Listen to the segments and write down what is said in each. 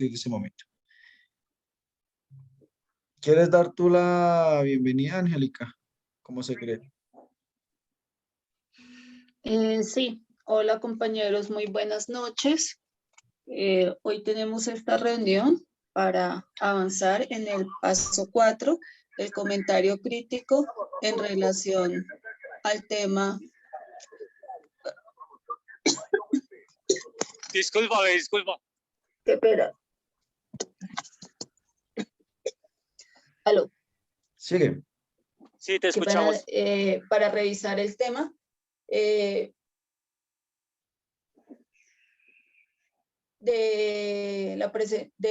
partir de ese momento. ¿Quieres dar tú la bienvenida, Angélica? ¿Cómo se cree? Sí, hola compañeros, muy buenas noches. Hoy tenemos esta reunión para avanzar en el paso 4 del comentario crítico en relación al tema. Disculpa. ¿Qué espera? Aló. Sigue. Sí, te escuchamos. Para revisar el tema. De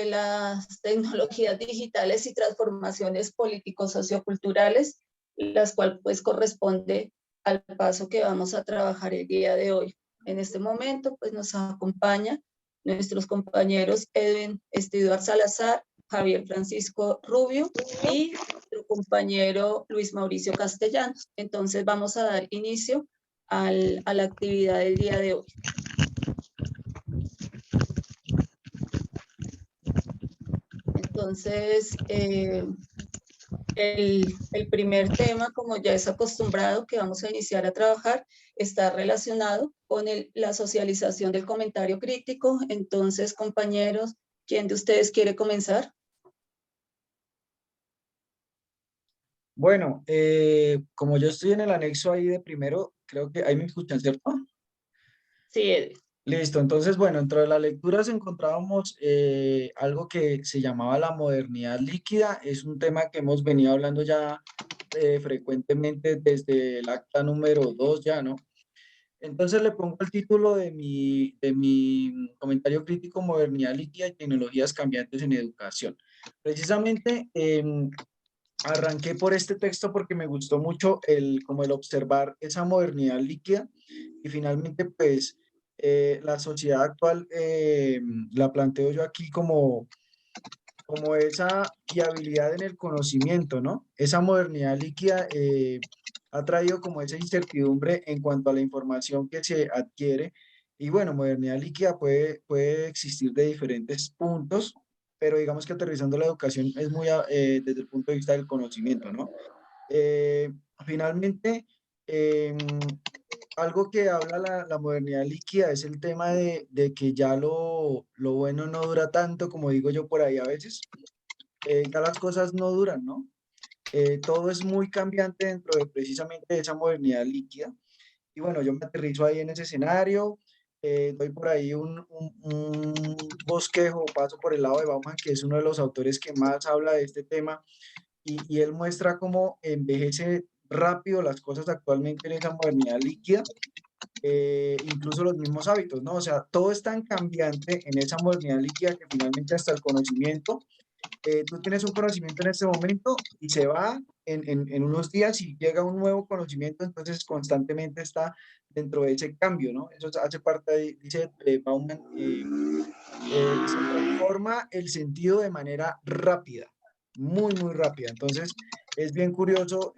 las tecnologías digitales y transformaciones político-socioculturales, las cuales pues corresponde al paso que vamos a trabajar el día de hoy. En este momento pues nos acompaña nuestros compañeros Edwin Estidor Salazar, Javier Francisco Rubio y nuestro compañero Luis Mauricio Castellanos. Entonces vamos a dar inicio a la actividad del día de hoy. Entonces, el primer tema, como ya es acostumbrado que vamos a iniciar a trabajar, está relacionado con la socialización del comentario crítico. Entonces, compañeros, ¿quién de ustedes quiere comenzar? Bueno, como yo estoy en el anexo ahí de primero, creo que ahí me escuchan, ¿cierto? Sí, Edwin. Listo, entonces, bueno, dentro de las lecturas encontrábamos algo que se llamaba la modernidad líquida. Es un tema que hemos venido hablando ya frecuentemente desde el acta número 2 ya, ¿no? Entonces le pongo el título de mi comentario crítico, modernidad líquida y tecnologías cambiantes en educación. Precisamente arranqué por este texto porque me gustó mucho como el observar esa modernidad líquida y finalmente pues la sociedad actual la planteo yo aquí como esa viabilidad en el conocimiento, ¿no? Esa modernidad líquida ha traído como esa incertidumbre en cuanto a la información que se adquiere. Y bueno, modernidad líquida puede existir de diferentes puntos, pero digamos que aterrizando la educación es muy desde el punto de vista del conocimiento, ¿no? Eh, finalmente, algo que habla la modernidad líquida es el tema de que ya lo bueno no dura tanto, como digo yo por ahí a veces. Ya las cosas no duran, ¿no? Todo es muy cambiante dentro de precisamente esa modernidad líquida. Y bueno, yo me aterrizo ahí en ese escenario, doy por ahí un bosquejo, paso por el lado de Bauman, que es uno de los autores que más habla de este tema, y él muestra cómo envejece rápido las cosas actualmente en esa modernidad líquida, incluso los mismos hábitos, ¿no? O sea, todo es tan cambiante en esa modernidad líquida que finalmente hasta el conocimiento, tú tienes un conocimiento en este momento y se va en unos días y llega un nuevo conocimiento, entonces constantemente está dentro de ese cambio, ¿no? Eso hace parte, dice Bauman, se transforma el sentido de manera rápida, muy rápida. Entonces, es bien curioso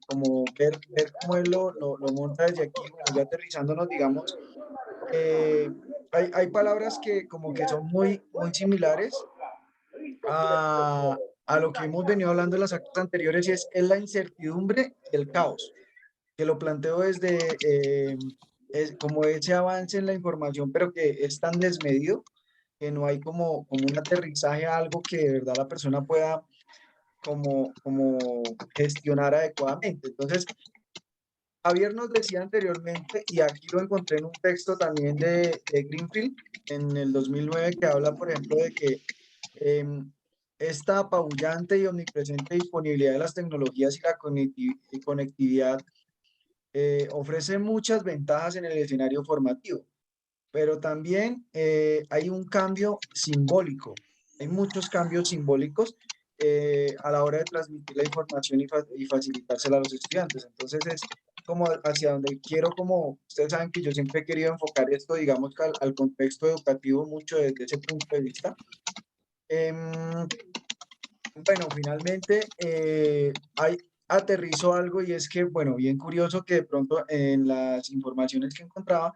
como ver cómo él lo monta desde aquí, bueno, ya aterrizándonos, digamos, eh, hay palabras que como que son muy similares a lo que hemos venido hablando en las actas anteriores y es la incertidumbre y el caos, que lo planteo desde es como ese avance en la información, pero que es tan desmedido que no hay como un aterrizaje a algo que de verdad la persona pueda como gestionar adecuadamente. Entonces, Javier nos decía anteriormente, y aquí lo encontré en un texto también de Greenfield en el 2009, que habla, por ejemplo, de que esta apabullante y omnipresente disponibilidad de las tecnologías y la conectividad ofrece muchas ventajas en el escenario formativo, pero también hay un cambio simbólico, hay muchos cambios simbólicos a la hora de transmitir la información y facilitársela a los estudiantes. Entonces es como hacia donde quiero, como ustedes saben que yo siempre he querido enfocar esto, digamos, que al contexto educativo mucho desde ese punto de vista. Bueno, finalmente hay aterrizó algo y es que, bueno, bien curioso que de pronto en las informaciones que encontraba,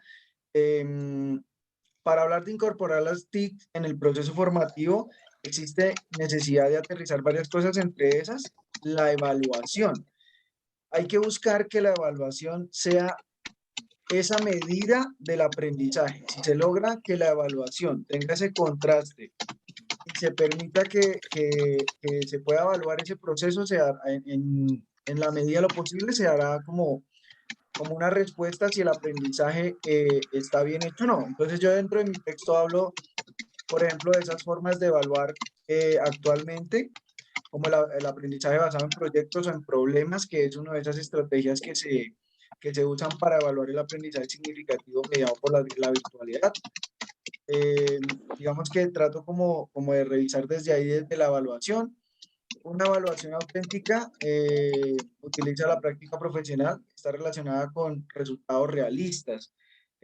para hablar de incorporar las TIC en el proceso formativo, existe necesidad de aterrizar varias cosas, entre esas, la evaluación. Hay que buscar que la evaluación sea esa medida del aprendizaje. Si se logra que la evaluación tenga ese contraste y se permita que se pueda evaluar ese proceso, en la medida de lo posible se hará como una respuesta si el aprendizaje está bien hecho o no. Entonces yo dentro de mi texto hablo, por ejemplo, de esas formas de evaluar actualmente, como el aprendizaje basado en proyectos o en problemas, que es una de esas estrategias que se usan para evaluar el aprendizaje significativo mediado por la virtualidad. Digamos que trato como de revisar desde ahí, desde la evaluación. Una evaluación auténtica utiliza la práctica profesional, está relacionada con resultados realistas.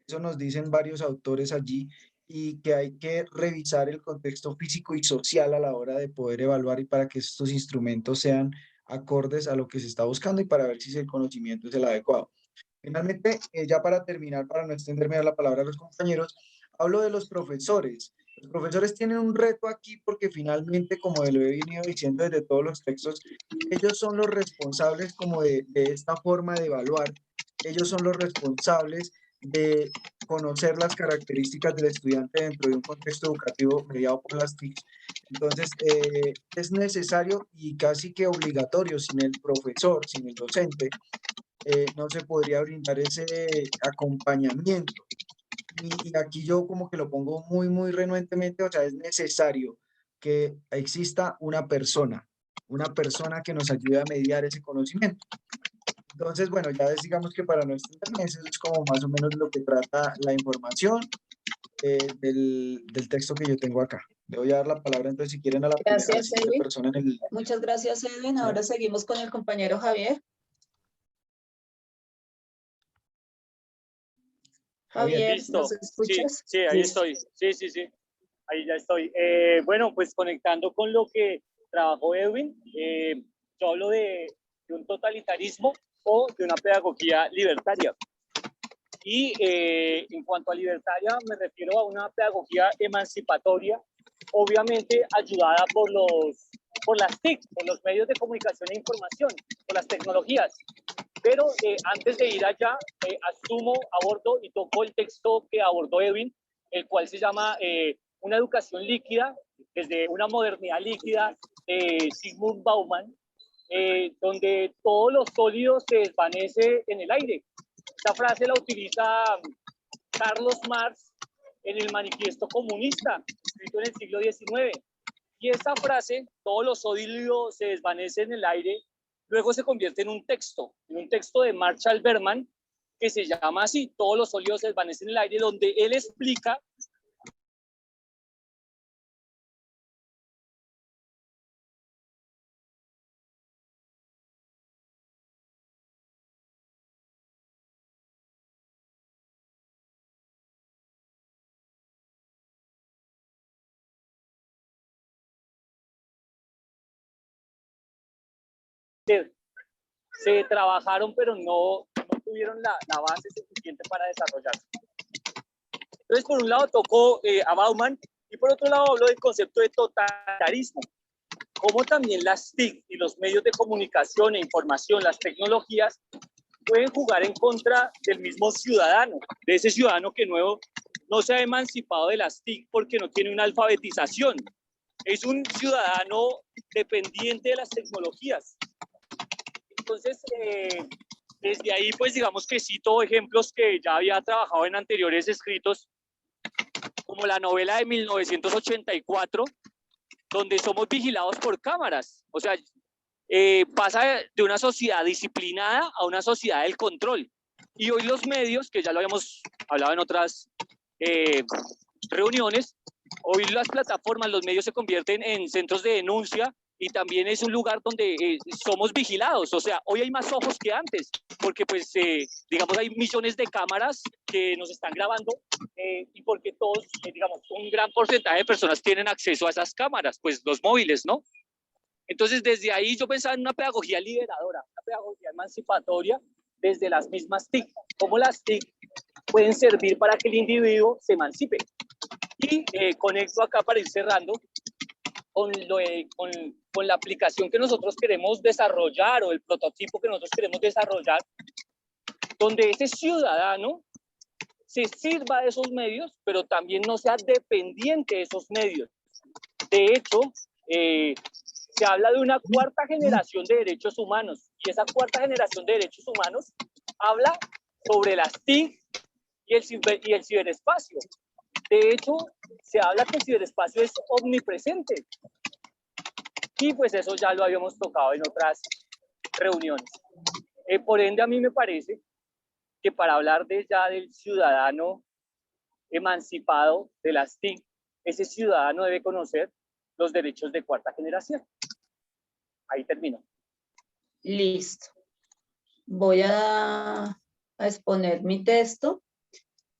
Eso nos dicen varios autores allí, y que hay que revisar el contexto físico y social a la hora de poder evaluar y para que estos instrumentos sean acordes a lo que se está buscando y para ver si el conocimiento es el adecuado. Finalmente, ya para terminar, para no extenderme a la palabra a los compañeros, hablo de los profesores. Los profesores tienen un reto aquí porque finalmente, como lo he venido diciendo desde todos los textos, ellos son los responsables como de esta forma de evaluar. Ellos son los responsables de conocer las características del estudiante dentro de un contexto educativo mediado por las TIC. Entonces, es necesario y casi que obligatorio, sin el profesor, sin el docente, no se podría brindar ese acompañamiento. Y aquí yo como que lo pongo muy, muy renuentemente, o sea, es necesario que exista una persona que nos ayude a mediar ese conocimiento. Entonces, bueno, ya digamos que para no extenderme, eso es como más o menos lo que trata la información del texto que yo tengo acá. Le voy a dar la palabra entonces, si quieren, a la Gracias, siguiente Edwin. persona en el... Muchas gracias, Edwin. Ahora seguimos con el compañero Javier. Javier, Listo. ¿nos escuchas? Sí, ahí Listo. estoy. Sí. Ahí ya estoy. Bueno, pues conectando con lo que trabajó Edwin, yo hablo de un totalitarismo o de una pedagogía libertaria. Y en cuanto a libertaria, me refiero a una pedagogía emancipatoria, obviamente ayudada por las TIC, por los medios de comunicación e información, por las tecnologías. Pero antes de ir allá, abordo y toco el texto que abordó Edwin, el cual se llama Una educación líquida, desde una modernidad líquida, de Zygmunt Bauman, donde todo lo sólido se desvanece en el aire. Esta frase la utiliza Carlos Marx en el Manifiesto Comunista, escrito en el siglo XIX. Y esta frase, todo lo sólido se desvanece en el aire, luego se convierte en un texto de Marshall Berman, que se llama así, todos los sólidos se desvanecen en el aire, donde él explica se trabajaron, pero no tuvieron la base suficiente para desarrollarse. Entonces, por un lado tocó a Bauman, y por otro lado habló del concepto de totalitarismo, como también las TIC y los medios de comunicación e información, las tecnologías, pueden jugar en contra del mismo ciudadano, de ese ciudadano que no se ha emancipado de las TIC porque no tiene una alfabetización. Es un ciudadano dependiente de las tecnologías. Entonces, desde ahí, pues digamos que cito ejemplos que ya había trabajado en anteriores escritos, como la novela de 1984, donde somos vigilados por cámaras. O sea, pasa de una sociedad disciplinada a una sociedad del control. Y hoy los medios, que ya lo habíamos hablado en otras reuniones, hoy las plataformas, los medios se convierten en centros de denuncia, y también es un lugar donde somos vigilados. O sea, hoy hay más ojos que antes, porque pues digamos hay millones de cámaras que nos están grabando, y porque todos, digamos, un gran porcentaje de personas tienen acceso a esas cámaras, pues los móviles, ¿no? Entonces desde ahí yo pensaba en una pedagogía liberadora, una pedagogía emancipatoria, desde las mismas TIC, cómo las TIC pueden servir para que el individuo se emancipe. Y conecto acá para ir cerrando con la aplicación que nosotros queremos desarrollar o el prototipo que nosotros queremos desarrollar, donde ese ciudadano se sirva de esos medios, pero también no sea dependiente de esos medios. De hecho, se habla de una cuarta generación de derechos humanos, y esa cuarta generación de derechos humanos habla sobre las TIC y el ciberespacio. De hecho, se habla que el ciberespacio es omnipresente, y pues eso ya lo habíamos tocado en otras reuniones. Por ende, a mí me parece que para hablar ya del ciudadano emancipado de las TIC, ese ciudadano debe conocer los derechos de cuarta generación. Ahí termino. Listo. Voy a exponer mi texto,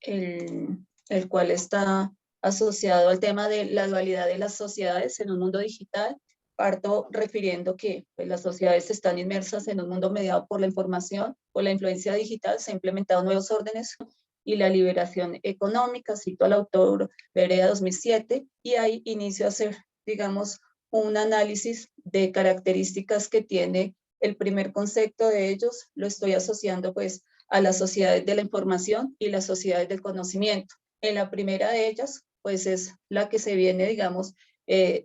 el cual está asociado al tema de la dualidad de las sociedades en un mundo digital. Parto refiriendo que pues, las sociedades están inmersas en un mundo mediado por la información, por la influencia digital, se han implementado nuevos órdenes y la liberación económica, cito al autor Vereda 2007, y ahí inicio a hacer, digamos, un análisis de características que tiene el primer concepto de ellos, lo estoy asociando pues a las sociedades de la información y las sociedades del conocimiento. En la primera de ellas, pues es la que se viene, digamos,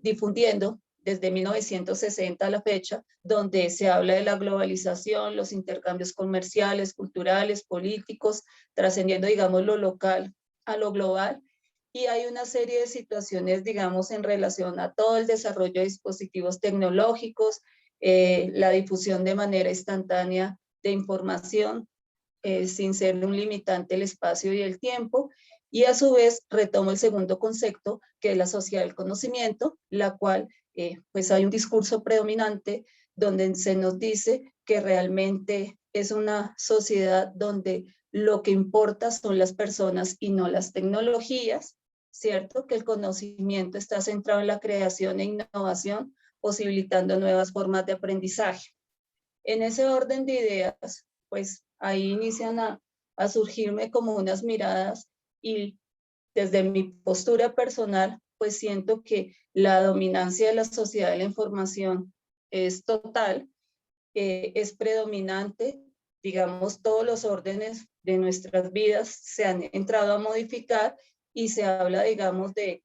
difundiendo desde 1960 a la fecha, donde se habla de la globalización, los intercambios comerciales, culturales, políticos, trascendiendo, digamos, lo local a lo global. Y hay una serie de situaciones, digamos, en relación a todo el desarrollo de dispositivos tecnológicos, la difusión de manera instantánea de información, sin ser un limitante el espacio y el tiempo. Y a su vez retomo el segundo concepto, que es la sociedad del conocimiento, la cual pues hay un discurso predominante donde se nos dice que realmente es una sociedad donde lo que importa son las personas y no las tecnologías, ¿cierto? Que el conocimiento está centrado en la creación e innovación, posibilitando nuevas formas de aprendizaje. En ese orden de ideas, pues ahí inician a surgirme como unas miradas, y desde mi postura personal, pues siento que la dominancia de la sociedad de la información es total, es predominante, digamos, todos los órdenes de nuestras vidas se han entrado a modificar y se habla, digamos, de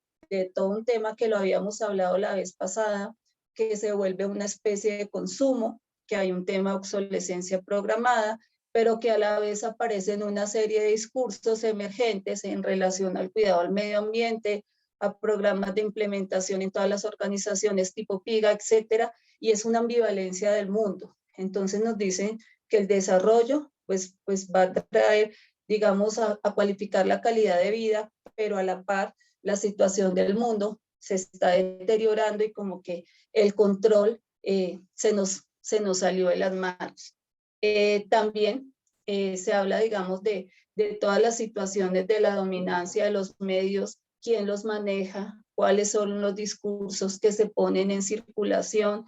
todo un tema que lo habíamos hablado la vez pasada, que se vuelve una especie de consumo, que hay un tema de obsolescencia programada, pero que a la vez aparecen una serie de discursos emergentes en relación al cuidado al medio ambiente, a programas de implementación en todas las organizaciones tipo PIGA, etcétera, y es una ambivalencia del mundo. Entonces nos dicen que el desarrollo pues va a traer, digamos, a cualificar la calidad de vida, pero a la par la situación del mundo se está deteriorando y como que el control se nos salió de las manos. También se habla, digamos, de todas las situaciones de la dominancia de los medios, quién los maneja, cuáles son los discursos que se ponen en circulación,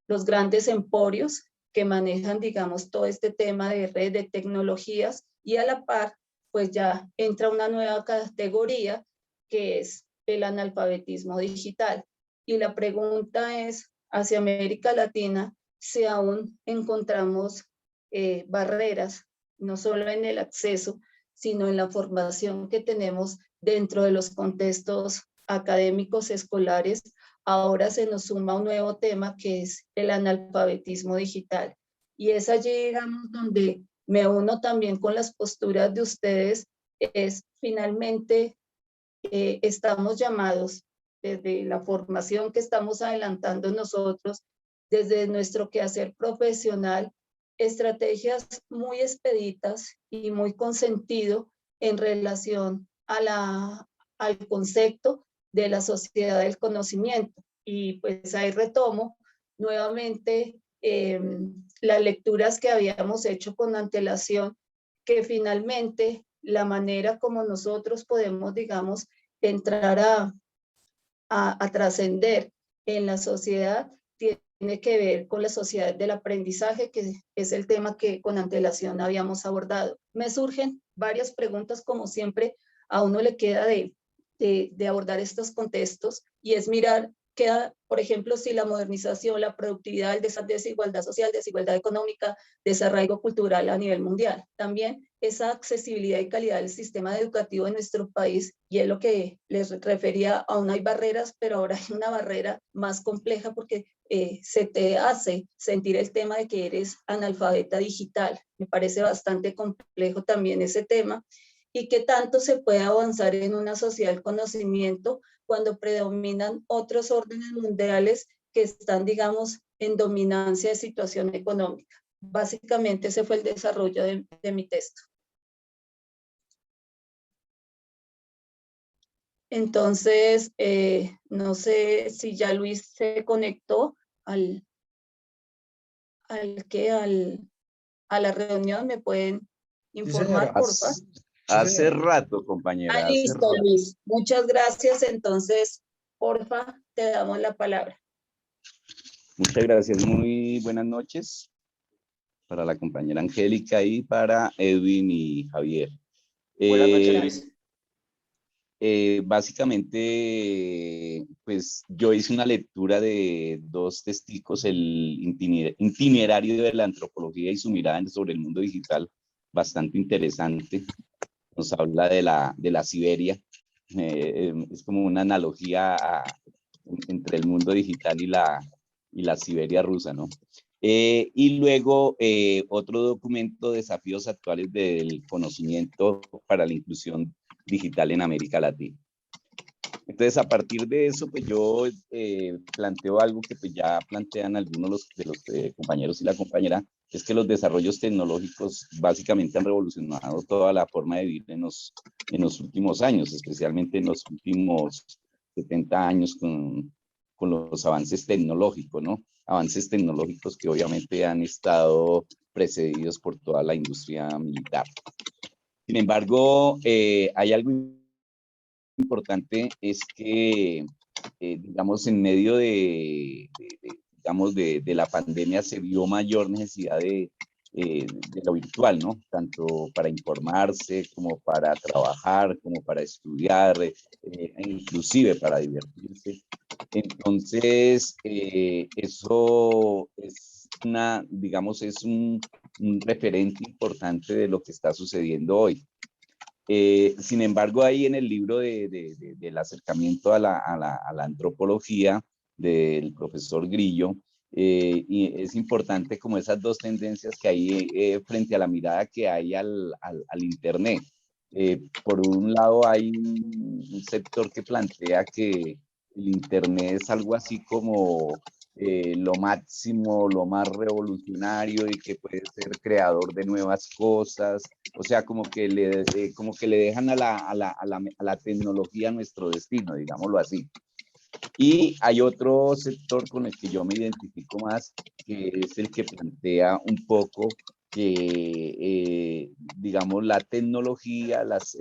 los grandes emporios que manejan, digamos, todo este tema de red de tecnologías, y a la par, pues ya entra una nueva categoría que es el analfabetismo digital. Y la pregunta es, hacia América Latina, si aún encontramos barreras, no solo en el acceso, sino en la formación que tenemos dentro de los contextos académicos escolares. Ahora se nos suma un nuevo tema que es el analfabetismo digital. Y es allí, digamos, donde me uno también con las posturas de ustedes, es finalmente estamos llamados desde la formación que estamos adelantando nosotros, desde nuestro quehacer profesional, estrategias muy expeditas y muy con sentido en relación al concepto de la sociedad del conocimiento. Y pues ahí retomo nuevamente las lecturas que habíamos hecho con antelación, que finalmente la manera como nosotros podemos, digamos, entrar a trascender en la sociedad tiene que ver con las sociedades del aprendizaje, que es el tema que con antelación habíamos abordado. Me surgen varias preguntas, como siempre, a uno le queda de abordar estos contextos, y es mirar, queda, por ejemplo, si la modernización, la productividad, el desigualdad social, desigualdad económica, desarraigo cultural a nivel mundial. También esa accesibilidad y calidad del sistema educativo en nuestro país, y es lo que les refería, aún hay barreras, pero ahora hay una barrera más compleja porque se te hace sentir el tema de que eres analfabeta digital. Me parece bastante complejo también ese tema, y qué tanto se puede avanzar en una sociedad del conocimiento cuando predominan otros órdenes mundiales que están, digamos, en dominancia de situación económica. Básicamente ese fue el desarrollo de mi texto. Entonces, no sé si ya Luis se conectó a la reunión. ¿Me pueden Sí, informar, señora. por favor? Sí, Hace señora. rato, compañera, hace Listo, rato. Luis. Muchas gracias. Entonces, porfa, te damos la palabra. Muchas gracias. Muy buenas noches para la compañera Angélica y para Edwin y Javier. Buenas noches, Luis. Básicamente, pues yo hice una lectura de dos testigos, el itinerario de la antropología y su mirada sobre el mundo digital, bastante interesante. Nos habla de la Siberia. Es como una analogía entre el mundo digital y la Siberia rusa, ¿no? Y luego otro documento, Desafíos actuales del conocimiento para la inclusión digital en América Latina. Entonces, a partir de eso, pues yo planteo algo que pues ya plantean algunos de los compañeros y la compañera, es que los desarrollos tecnológicos básicamente han revolucionado toda la forma de vivir en los últimos años, especialmente en los últimos 70 años con los avances tecnológicos, ¿no? Avances tecnológicos que obviamente han estado precedidos por toda la industria militar. Sin embargo, hay algo importante, es que, digamos, en medio digamos, de la pandemia se vio mayor necesidad de lo virtual, ¿no? Tanto para informarse, como para trabajar, como para estudiar, e inclusive para divertirse. Entonces, eso es digamos, es un referente importante de lo que está sucediendo hoy. Sin embargo, ahí en el libro del acercamiento a la antropología del profesor Grillo, y es importante como esas dos tendencias que hay frente a la mirada que hay al Internet. Por un lado, hay un sector que plantea que el Internet es algo así como lo máximo, lo más revolucionario y que puede ser creador de nuevas cosas. O sea, como que le dejan a la tecnología nuestro destino, digámoslo así. Y hay otro sector con el que yo me identifico más, que es el que plantea un poco que, digamos, la tecnología, las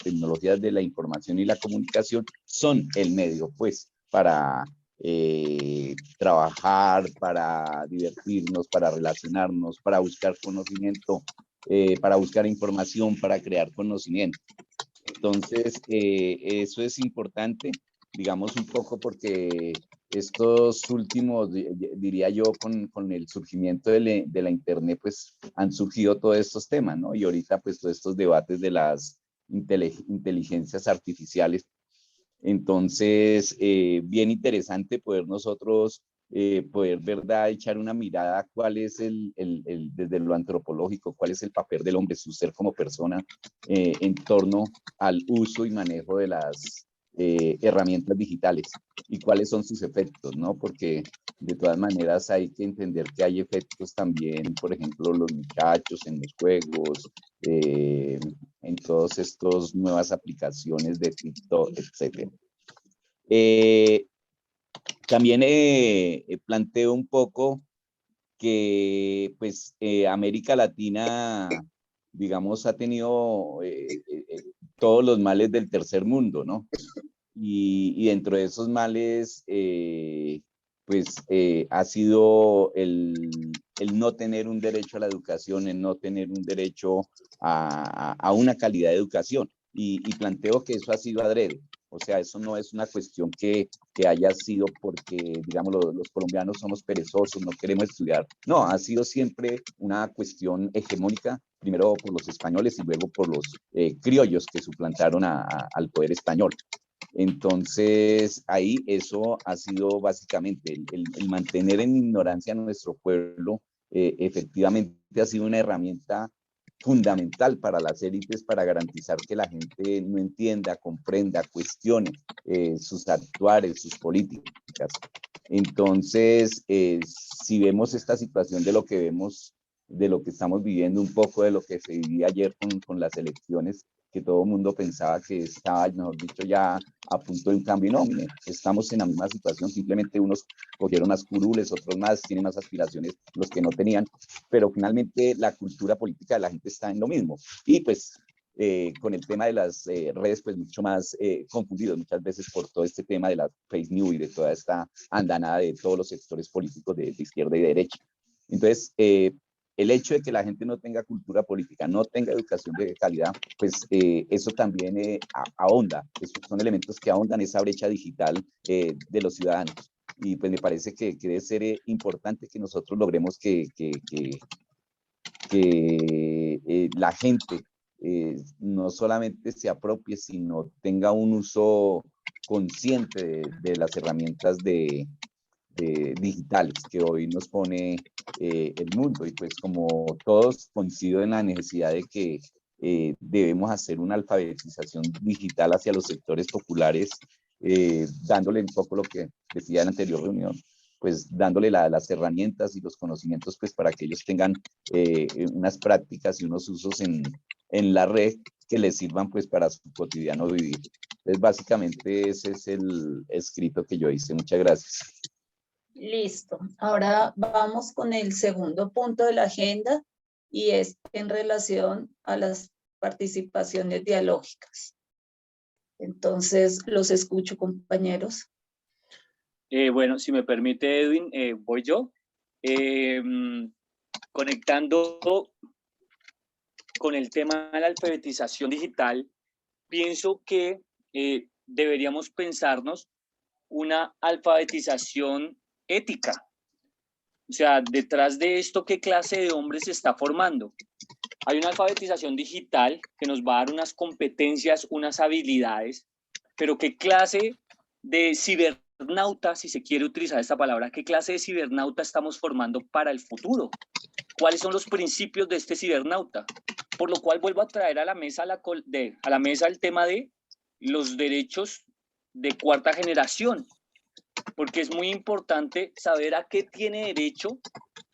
tecnologías de la información y la comunicación son el medio, pues, para trabajar, para divertirnos, para relacionarnos, para buscar conocimiento, para buscar información, para crear conocimiento. Entonces, eso es importante, digamos, un poco porque estos últimos, diría yo, con el surgimiento de la Internet, pues han surgido todos estos temas, ¿no? Y ahorita, pues, todos estos debates de las inteligencias artificiales. Entonces, bien interesante poder nosotros, poder, ¿verdad?, echar una mirada a cuál es desde lo antropológico, cuál es el papel del hombre, su ser como persona, en torno al uso y manejo de las herramientas digitales y cuáles son sus efectos, ¿no? Porque de todas maneras hay que entender que hay efectos también, por ejemplo, los muchachos en los juegos, en todas estas nuevas aplicaciones de TikTok, etc. También planteo un poco que pues América Latina, digamos, ha tenido todos los males del tercer mundo, ¿no? Y dentro de esos males pues ha sido el no tener un derecho a la educación, el no tener un derecho a una calidad de educación. Y planteo que eso ha sido adrede. O sea, eso no es una cuestión que haya sido porque, digamos, los colombianos somos perezosos, no queremos estudiar. No, ha sido siempre una cuestión hegemónica, primero por los españoles y luego por los criollos que suplantaron al poder español. Entonces, ahí eso ha sido básicamente el mantener en ignorancia a nuestro pueblo, efectivamente ha sido una herramienta fundamental para las élites para garantizar que la gente no entienda, comprenda, cuestione sus actuares, sus políticas. Entonces, si vemos esta situación de lo que vemos, de lo que estamos viviendo, un poco de lo que se vivía ayer con las elecciones, que todo el mundo pensaba que estaba, mejor dicho, ya a punto de un cambio. Y no, mire, estamos en la misma situación, simplemente unos cogieron más curules, otros más, tienen más aspiraciones, los que no tenían, pero finalmente la cultura política de la gente está en lo mismo. Y pues con el tema de las redes, pues mucho más confundidos muchas veces por todo este tema de la fake news y de toda esta andanada de todos los sectores políticos de izquierda y de derecha. Entonces, el hecho de que la gente no tenga cultura política, no tenga educación de calidad, pues eso también ahonda, esos son elementos que ahondan esa brecha digital de los ciudadanos. Y pues me parece que debe ser importante que nosotros logremos que la gente no solamente se apropie, sino tenga un uso consciente de las herramientas digitales que hoy nos pone el mundo. Y pues como todos coincido en la necesidad de que debemos hacer una alfabetización digital hacia los sectores populares, dándole un poco lo que decía en la anterior reunión, pues dándole las herramientas y los conocimientos pues para que ellos tengan unas prácticas y unos usos en la red que les sirvan pues para su cotidiano vivir. Entonces básicamente ese es el escrito que yo hice. Muchas gracias. Listo. Ahora vamos con el segundo punto de la agenda y es en relación a las participaciones dialógicas. Entonces, los escucho, compañeros. Bueno, si me permite, Edwin, voy yo. Conectando con el tema de la alfabetización digital, pienso que deberíamos pensarnos una alfabetización ética. O sea, detrás de esto, ¿qué clase de hombres se está formando? Hay una alfabetización digital que nos va a dar unas competencias, unas habilidades, pero ¿qué clase de cibernauta, si se quiere utilizar esta palabra, qué clase de cibernauta estamos formando para el futuro? ¿Cuáles son los principios de este cibernauta? Por lo cual vuelvo a traer a la mesa, el tema de los derechos de cuarta generación, porque es muy importante saber a qué tiene derecho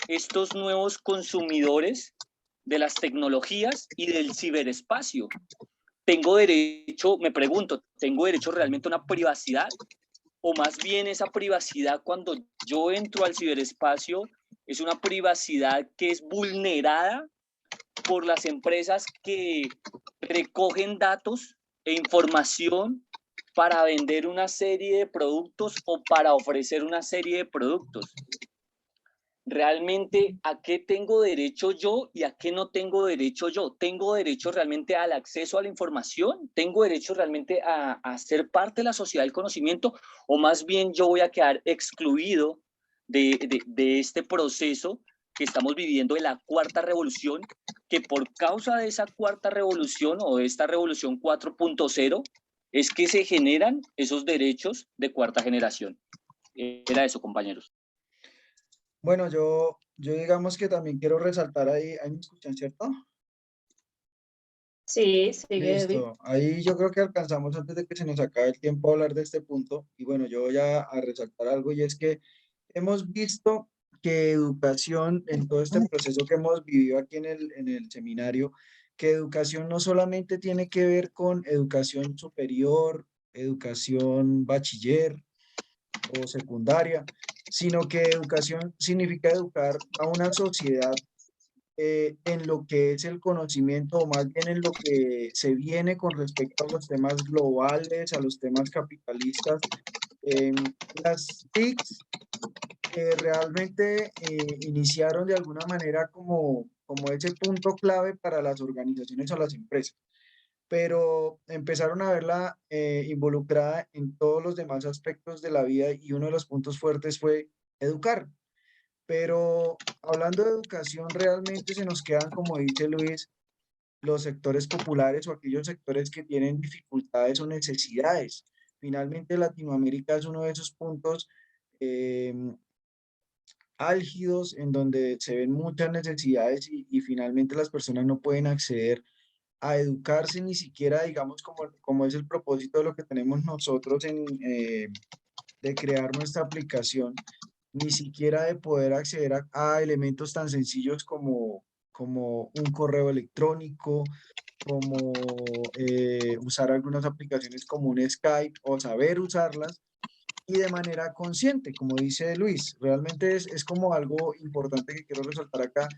estos nuevos consumidores de las tecnologías y del ciberespacio. ¿Tengo derecho, me pregunto, ¿tengo derecho realmente a una privacidad? O más bien esa privacidad cuando yo entro al ciberespacio es una privacidad que es vulnerada por las empresas que recogen datos e información para vender una serie de productos o para ofrecer una serie de productos. Realmente, ¿a qué tengo derecho yo y a qué no tengo derecho yo? ¿Tengo derecho realmente al acceso a la información? ¿Tengo derecho realmente a ser parte de la sociedad del conocimiento? ¿O más bien yo voy a quedar excluido de este proceso que estamos viviendo de la cuarta revolución, que por causa de esa cuarta revolución o de esta revolución 4.0 es que se generan esos derechos de cuarta generación? Era eso, compañeros. Bueno, yo digamos que también quiero resaltar ahí me escuchan, ¿cierto? Sí, sigue, Edwin. Listo, ahí yo creo que alcanzamos antes de que se nos acabe el tiempo a hablar de este punto. Y bueno, yo voy a resaltar algo y es que hemos visto que educación, en todo este proceso que hemos vivido aquí en el seminario, que educación no solamente tiene que ver con educación superior, educación bachiller o secundaria, sino que educación significa educar a una sociedad en lo que es el conocimiento, o más bien en lo que se viene con respecto a los temas globales, a los temas capitalistas. Las TICs realmente iniciaron de alguna manera como ese punto clave para las organizaciones o las empresas, pero empezaron a verla involucrada en todos los demás aspectos de la vida y uno de los puntos fuertes fue educar. Pero hablando de educación, realmente se nos quedan, como dice Luis, los sectores populares o aquellos sectores que tienen dificultades o necesidades. Finalmente, Latinoamérica es uno de esos puntos eh, álgidos en donde se ven muchas necesidades y finalmente las personas no pueden acceder a educarse ni siquiera, digamos, como es el propósito de lo que tenemos nosotros de crear nuestra aplicación, ni siquiera de poder acceder a elementos tan sencillos como un correo electrónico, como usar algunas aplicaciones como un Skype o saber usarlas y de manera consciente, como dice Luis. Realmente es como algo importante que quiero resaltar acá.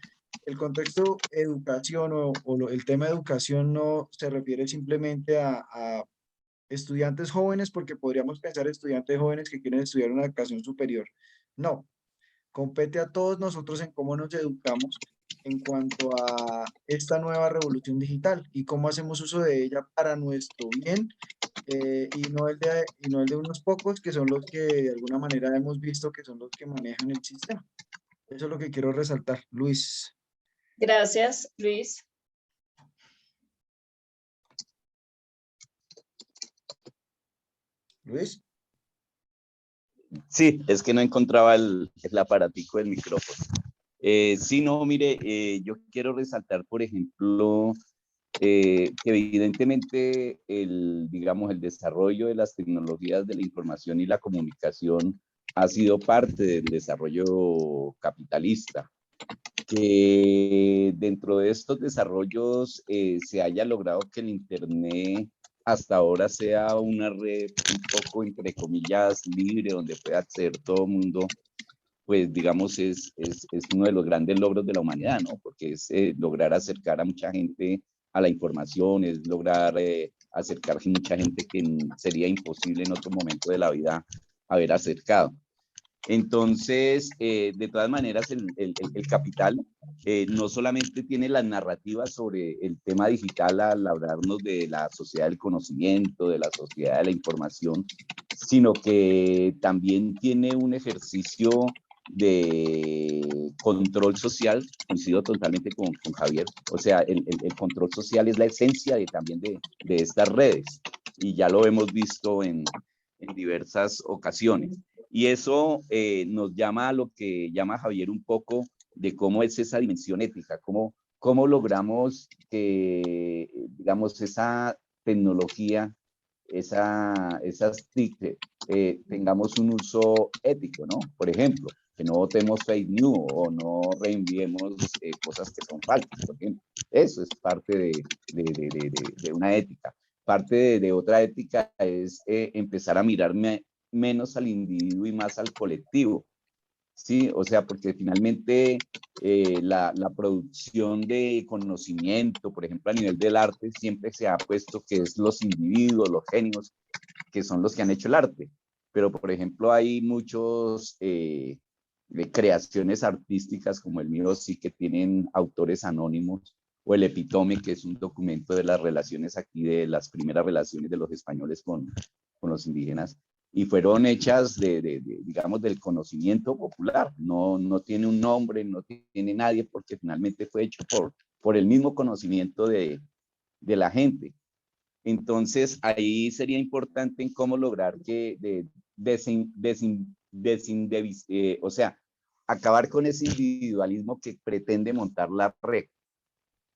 El contexto educación el tema educación no se refiere simplemente a estudiantes jóvenes, porque podríamos pensar estudiantes jóvenes que quieren estudiar una educación superior. No, compete a todos nosotros en cómo nos educamos en cuanto a esta nueva revolución digital y cómo hacemos uso de ella para nuestro bien y no el de unos pocos que son los que de alguna manera hemos visto que son los que manejan el sistema. Eso es lo que quiero resaltar. Luis. Gracias, Luis. Luis. Sí, es que no encontraba el aparatico del micrófono. Sí, no, mire, yo quiero resaltar, por ejemplo, que evidentemente digamos, el desarrollo de las tecnologías de la información y la comunicación ha sido parte del desarrollo capitalista. Que dentro de estos desarrollos se haya logrado que el Internet hasta ahora sea una red un poco, entre comillas, libre, donde pueda acceder todo el mundo, pues digamos es uno de los grandes logros de la humanidad, ¿no? Porque es lograr acercar a mucha gente a la información, es lograr acercar a mucha gente que sería imposible en otro momento de la vida haber acercado. Entonces, de todas maneras, el capital no solamente tiene las narrativas sobre el tema digital al hablarnos de la sociedad del conocimiento, de la sociedad de la información, sino que también tiene un ejercicio de control social. Coincido totalmente con Javier. O sea, el control social es la esencia también de estas redes y ya lo hemos visto en diversas ocasiones. Y eso nos llama a lo que llama Javier un poco de cómo es esa dimensión ética, cómo logramos que, digamos, esa tecnología, esas TIC, tengamos un uso ético, ¿no? Por ejemplo, que no votemos fake news o no reenviemos cosas que son falsas, por ejemplo. Eso es parte de una ética. Parte de otra ética es empezar a mirarme menos al individuo y más al colectivo, ¿sí? O sea, porque finalmente la producción de conocimiento, por ejemplo, a nivel del arte, siempre se ha puesto que es los individuos, los genios, que son los que han hecho el arte. Pero, por ejemplo, hay muchos creaciones artísticas como el mío, sí, que tienen autores anónimos, o el Epitome, que es un documento de las relaciones aquí, de las primeras relaciones de los españoles con los indígenas, y fueron hechas digamos, del conocimiento popular. No tiene un nombre, no tiene nadie, porque finalmente fue hecho por el mismo conocimiento de la gente. Entonces, ahí sería importante en cómo lograr que o sea, acabar con ese individualismo que pretende montar la red.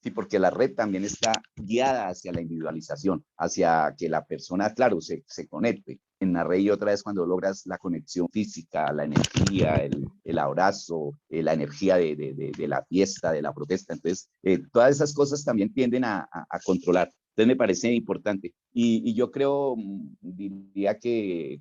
Sí, porque la red también está guiada hacia la individualización, hacia que la persona, claro, se conecte en la red, y otra vez cuando logras la conexión física, la energía, el abrazo, la energía de la fiesta, de la protesta. Entonces, todas esas cosas también tienden a controlar. Entonces, me parece importante. Y yo creo, diría que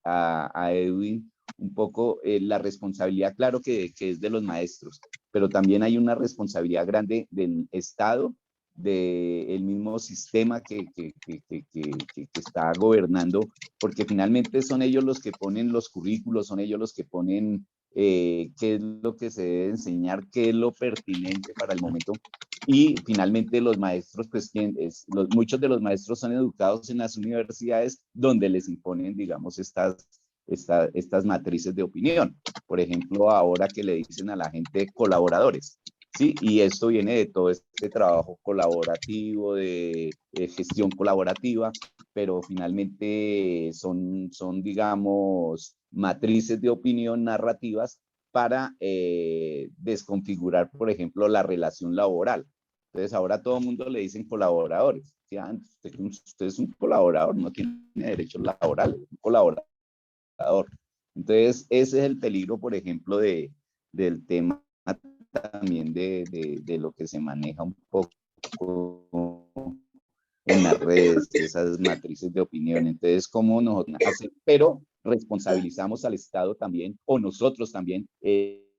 a Edwin un poco la responsabilidad, claro que es de los maestros, pero también hay una responsabilidad grande del Estado, del mismo sistema que está gobernando, porque finalmente son ellos los que ponen los currículos, son ellos los que ponen qué es lo que se debe enseñar, qué es lo pertinente para el momento. Y finalmente los maestros, pues muchos de los maestros son educados en las universidades donde les imponen, digamos, estas matrices de opinión. Por ejemplo, ahora que le dicen a la gente colaboradores, ¿sí? Y esto viene de todo este trabajo colaborativo, de gestión colaborativa, pero finalmente son, digamos, matrices de opinión narrativas para desconfigurar, por ejemplo, la relación laboral. Entonces, ahora todo el mundo le dicen colaboradores. ¿Sí? Usted es un colaborador, no tiene derechos laborales, un colaborador. Entonces, ese es el peligro, por ejemplo, del tema también de lo que se maneja un poco en las redes, esas matrices de opinión. Entonces, ¿cómo nosotros hacemos? Pero responsabilizamos al Estado también, o nosotros también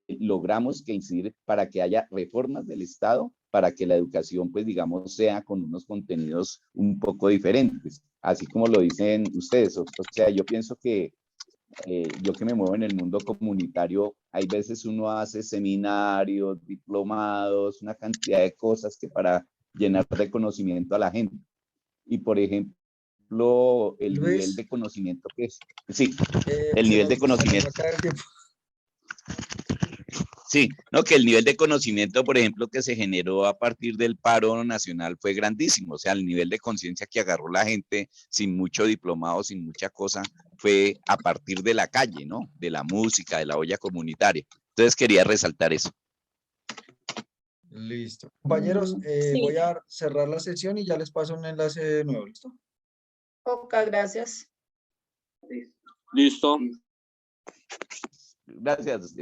logramos que incidir para que haya reformas del Estado, para que la educación, pues digamos, sea con unos contenidos un poco diferentes, así como lo dicen ustedes. O sea, yo pienso que yo que me muevo en el mundo comunitario, hay veces uno hace seminarios, diplomados, una cantidad de cosas que para llenar de conocimiento a la gente. Y por ejemplo, el nivel Luis, de conocimiento que es, sí, el se nivel nos de conocimiento, va a acabar el tiempo. sí, no, que el nivel de conocimiento, por ejemplo, que se generó a partir del paro nacional fue grandísimo. O sea, el nivel de conciencia que agarró la gente sin mucho diplomado, sin mucha cosa, fue a partir de la calle, ¿no? De la música, de la olla comunitaria. Entonces quería resaltar eso. Listo. Compañeros, Sí, voy a cerrar la sesión y ya les paso un enlace de nuevo, ¿listo? ok, gracias. Listo. Gracias.